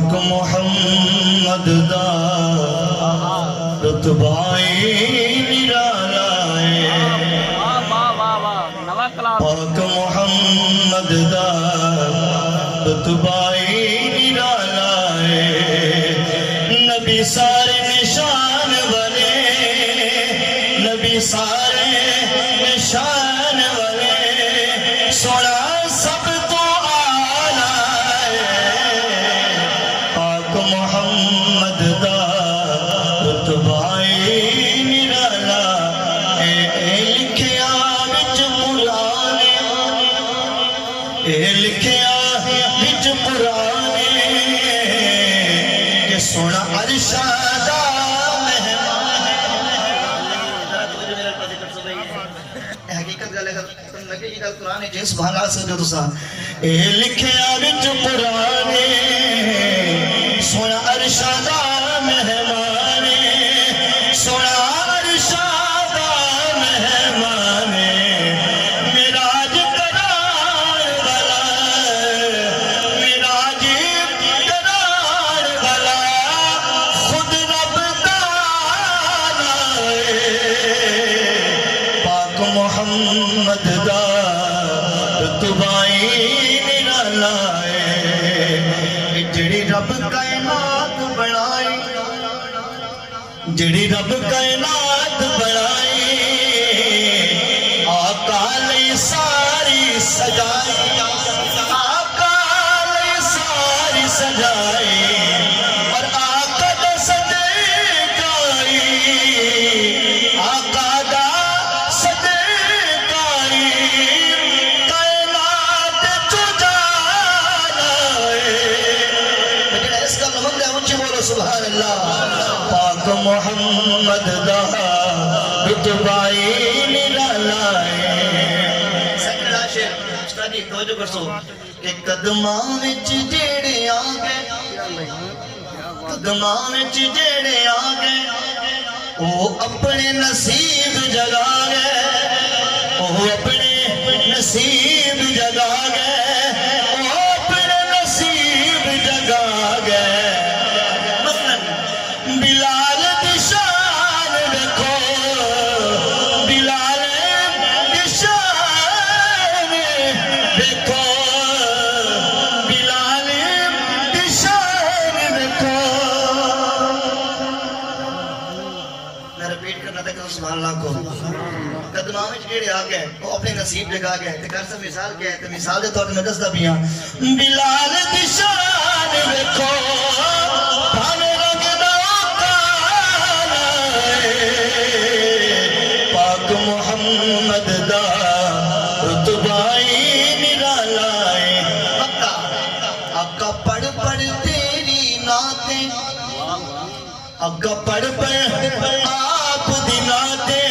پاک محمد دا رتبائی نرالا ہے پاک محمد دا رتبائی نرالا ہے نبی سارے نشان والے نبی سارے نشان والے سونا سب تو آلہ ہے پاک محمد دا رتبائی نرالا اے لکھیا وچ پرانے اے لکھیا وچ پرانے کہ سونا عرشہ دا مہمان حقیقت گل ہے تم لگے یہ گل قرآن ہے جس سبحان اللہ سجدو تسا اے لکھیا وچ پرانے سونا عرشہ دا مہمان سونا عرشہ دا مہمان معراج کرار والا معراج کرار والا خود رب تعالی پاک محمد دا رتبائی نرالا ہے جڑی رب کائنات بنائی جڑی رب کائنات بنائی آقا لئی ساری سجائی آقا لئی ساری سجائی اور آقا دا صدقائی آقا دا صدقائی کائنات چجانا ہے لیکن اس کا نمک ہے اونچی بولو سبحان اللہ پاک محمد دا رتبائی نرالا ہے سیکنڈ آشر اسٹاڈی توجہ کرسو کہ قدماں وچ جیڑے آگے قدماں وچ جیڑے آگے وہ اپنے نصیب جگا گئے وہ اپنے نصیب جگا گئے وہ اپنے نصیب جگا گئے مثلا بلال دی شان دیکھو بلال دی شان دیکھو بلال دی شان دیکھو میں ریپیٹ کرنا تھا کہ سبحان اللہ کو قدماں وچ جڑے آ گئے وہ اپنے نصیب جگا گئے تے کر سے مثال کیا ہے تے مثال دے طور تے میں دسدا پیاں بلال دی شان دیکھو بھاوے رنگ دا کالا پاک محمد دا رتبائی نرالا ہے آقا پڑھ پڑھ تیری نعتیں آقا پڑھ پڑھ آپ دی نعتیں